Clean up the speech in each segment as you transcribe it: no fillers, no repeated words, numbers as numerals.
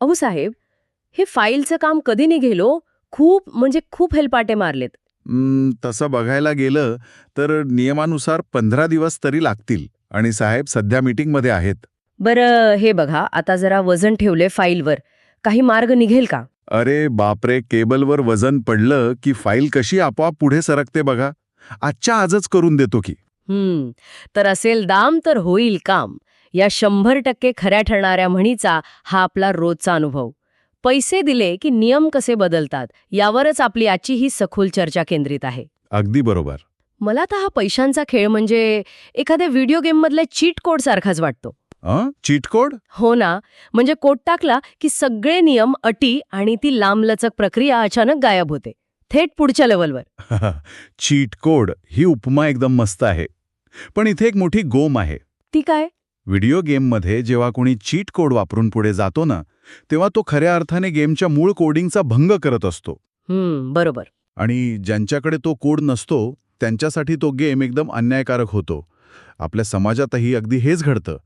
अहो साहेब, हे फाईलचं काम कधी निघेल हो? खूप हेलपाटे मारलेत. तसं बघायला गेलं तर नियमानुसार 15 दिवस तरी लागतील आणि साहेब सध्या मीटिंगमध्ये आहेत. बरं, हे बघा, आता जरा वजन ठेवले फाईलवर. काही मार्ग निघेल का? अरे बापरे, केबलवर वजन पडलं की फाईल कशी आपोआप पुढे सरकते बघा. आजच्या आजच करून देतो की. तर असेल दाम तर होईल काम. या 100% खऱ्या ठरणाऱ्या म्हणीचा हा आपला रोजचा अनुभव. पैसे दिले की नियम कसे बदलतात यावरच आपली आजची ही सखोल चर्चा केंद्रित आहे. अगदी बरोबर. मला तर हा पैशांचा खेळ म्हणजे एखाद्या व्हिडिओ गेममधल्या चीट कोड सारखाच वाटतो. Cheat code? हो ना, म्हणजे कोड टाकला की सगळे नियम, अटी आणि ती लांबलचक प्रक्रिया अचानक गायब होते, थेट पुढच्या लेवलवर. चीट कोड ही उपमा एकदम मस्त आहे. पण इथे एक मोठी गोम आहे. ती काय? व्हिडिओ गेममध्ये जेव्हा कोणी चीट कोड वापरून पुढे जातो ना, तेव्हा तो खऱ्या अर्थाने गेमच्या मूळ कोडिंगचा भंग करत असतो. बरोबर. आणि ज्यांच्याकडे तो कोड नसतो त्यांच्यासाठी तो गेम एकदम अन्यायकारक होतो. आपल्या समाजातही अगदी हेच घडतं.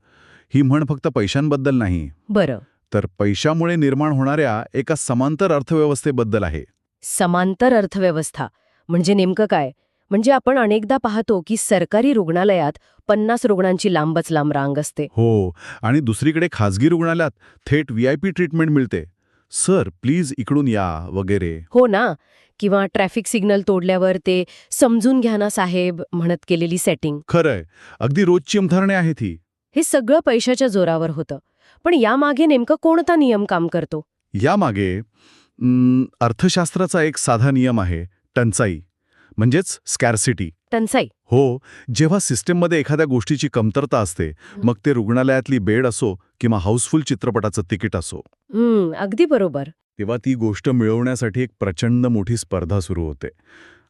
ही म्हण फक्त पैशांबद्दल नाही, बरं. तर पैशामुळे निर्माण होणाऱ्या एका समांतर अर्थव्यवस्थेबद्दल आहे. समांतर अर्थव्यवस्था म्हणजे नेमकं काय? म्हणजे आपण अनेकदा पाहतो की सरकारी रुग्णालयात 50 रुग्णांची लांबच लांब रांग असते. हो, आणि दुसरीकडे खाजगी रुग्णालयात थेट VIP ट्रीटमेंट मिळते. सर प्लीज इकडून या वगैरे. हो ना, किंवा ट्रॅफिक सिग्नल तोडल्यावर ते समजून घ्या ना साहेब म्हणत केलेली सेटिंग. खरंय, अगदी रोजची उदाहरणे आहेत ही. हे सगळं पैशाच्या जोरावर होतं. पण यामागे नेमकं कोणता नियम काम करतो? यामागे अर्थशास्त्राचा एक साधा नियम आहे, टंचाई, म्हणजेच स्कॅर्सिटी. टंचाई. हो, जेव्हा सिस्टीममध्ये एखाद्या गोष्टीची कमतरता असते, मग ते रुग्णालयातली बेड असो किंवा हाऊसफुल चित्रपटाचं तिकीट असो, अगदी बरोबर. तेव्हा ती गोष्ट मिळवण्यासाठी एक प्रचंड मोठी स्पर्धा सुरू होते.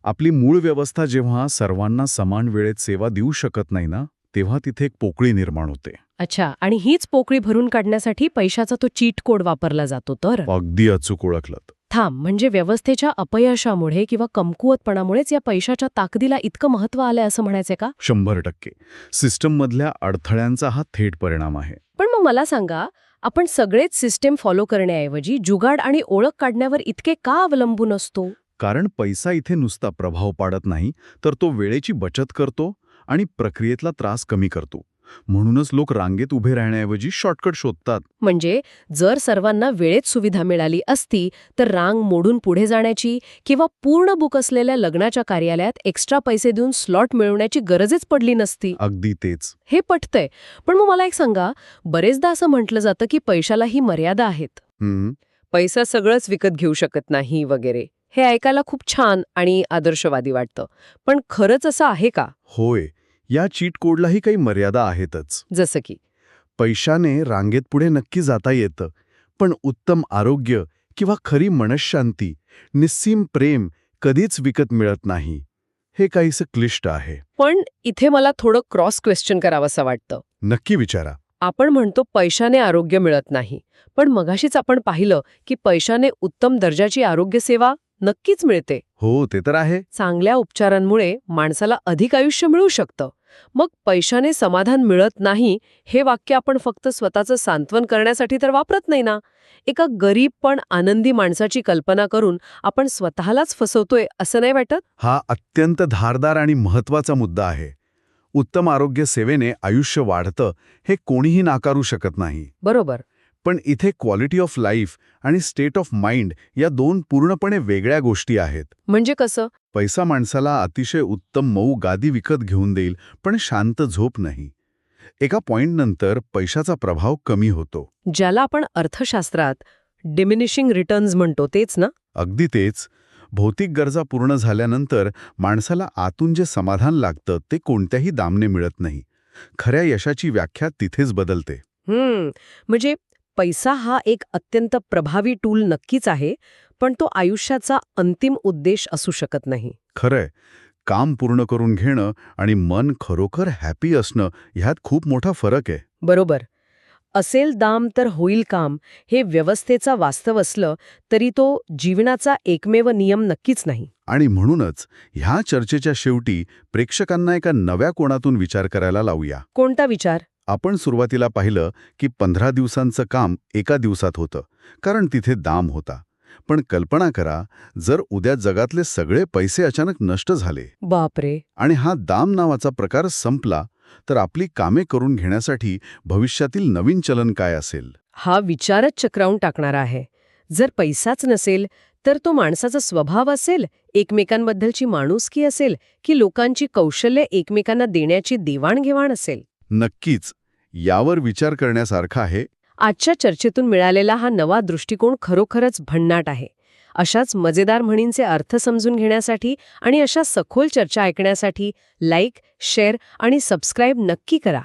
आपली मूळ व्यवस्था जेव्हा सर्वांना समान वेळेत सेवा देऊ शकत नाही ना, तेव्हा तिथे एक पोकळी निर्माण होते. अच्छा, आणि हीच पोकळी भरून काढण्यासाठी पैशाचा तो चीट कोड वापरला जातो तर? अगदी अचूक ओळखलं. म्हणजे व्यवस्थेच्या अपयशामुळे किंवा कमकुवतपणामुळेच या पैशाच्या ताकदीला इतकं महत्त्व आलंय असं म्हणायचंय का? 100%. सिस्टममधल्या अडथळ्यांचा हा थेट परिणाम आहे. पण मग मला सांगा, आपण सगळेच सिस्टीम फॉलो करण्याऐवजी जुगाड आणि ओळख काढण्यावर इतके का अवलंबून असतो? कारण पैसा इथे नुसता प्रभाव पाडत नाही, तर तो वेळेची बचत करतो आणि प्रक्रियेतला त्रास कमी करतो. म्हणूनच लोक रांगेत उभे राहण्याऐवजी शॉर्टकट शोधतात. म्हणजे जर सर्वांना वेळेत सुविधा मिळाली असती तर रांग मोडून पुढे जाण्याची किंवा पूर्ण बुक असलेल्या लग्नाच्या कार्यालयात एक्स्ट्रा पैसे देऊन स्लॉट मिळवण्याची गरजच पडली नसती. अगदी तेच. हे पटतंय. पण मग मला एक सांगा, बरेचदा असं म्हटलं जातं की पैशालाही मर्यादा आहेत. पैसा सगळंच विकत घेऊ शकत नाही वगैरे. हे ऐकायला खूप छान आणि आदर्शवादी वाटतं. पण खरंच असं आहे का? होय, या चीट कोडलाही काही मर्यादा आहेतच. जसं की पैशाने रांगेत पुढे नक्की जाता येतं, पण उत्तम आरोग्य किंवा खरी मनःशांती, निस्सीम प्रेम कधीच विकत मिळत नाही. हे काहीसं क्लिष्ट आहे. पण इथे मला थोडं क्रॉस क्वेश्चन करावंसं वाटतं. नक्की विचारा. आपण म्हणतो पैशाने आरोग्य मिळत नाही, पण मगाशीच आपण पाहिलं की पैशाने उत्तम दर्जाची आरोग्य सेवा नक्कीच मिळते. हो, ते तर आहे. चांगल्या उपचारांमुळे माणसाला अधिक आयुष्य मिळू शकतं. मग पैशाने समाधान मिळत नाही हे वाक्य आपण फक्त स्वतःचं सांत्वन करण्यासाठी तर वापरत नाही ना. एका गरीब पण आनंदी माणसाची कल्पना करून आपण स्वतःलाच फसवतोय असं नाही वाटत? हा अत्यंत धारदार आणि महत्वाचा मुद्दा आहे. उत्तम आरोग्य सेवेने आयुष्य वाढतं हे कोणीही नाकारू शकत नाही. बरोबर. पण इथे क्वालिटी ऑफ लाईफ आणि स्टेट ऑफ माइंड या दोन पूर्णपणे वेगळ्या गोष्टी आहेत. म्हणजे कसं? पैसा माणसाला अतिशय उत्तम मऊ गादी विकत घेऊन देईल, पण शांत झोप नाही. एका पॉइंटनंतर पैशाचा प्रभाव कमी होतो. ज्याला आपण अर्थशास्त्रात डिमिनिशिंग रिटर्न्स म्हणतो तेच ना? अगदी तेच. भौतिक गरजा पूर्ण झाल्यानंतर माणसाला आतून जे समाधान लागतं ते कोणत्याही दामने मिळत नाही. खऱ्या यशाची व्याख्या तिथेच बदलते. म्हणजे पैसा हा एक अत्यंत प्रभावी टूल नक्कीच आहे, पण तो आयुष्याचा अंतिम उद्देश असू शकत नाही. खरंय, काम पूर्ण करून घेणं आणि मन खरोखर हॅपी असणं ह्यात खूप मोठा फरक आहे. बरोबर. असेल दाम तर होईल काम हे व्यवस्थेचा वास्तव असलं तरी तो जीवनाचा एकमेव नियम नक्कीच नाही. आणि म्हणूनच ह्या चर्चेच्या शेवटी प्रेक्षकांना एका नव्या कोणातून विचार करायला लावूया. कोणता विचार? आपण सुरुवातीला पाहिलं की 15 दिवसांचं काम एका दिवसात होतं, कारण तिथे दाम होता. पण कल्पना करा, जर उद्या जगातले सगळे पैसे अचानक नष्ट झाले बापरे. आणि हा दाम नावाचा प्रकार संपला, तर आपली कामे करून घेण्यासाठी भविष्यातील नवीन चलन काय असेल? हा विचारच चक्रावून टाकणारा आहे. जर पैसाच नसेल तर तो माणसाचा स्वभाव असेल, एकमेकांबद्दलची माणुसकी असेल, की लोकांची कौशल्य एकमेकांना देण्याची देवाणघेवाण असेल? नक्कीच. यावर विचार करण्यासारखा आहे. आजच्या चर्चेतून मिळालेला हा नवा दृष्टिकोन खरोखरच भन्नाट आहे. अशाच मजेदार म्हणींचे अर्थ समजून घेण्यासाठी आणि अशा सखोल चर्चा ऐकण्यासाठी लाईक, शेअर आणि सबस्क्राईब नक्की करा.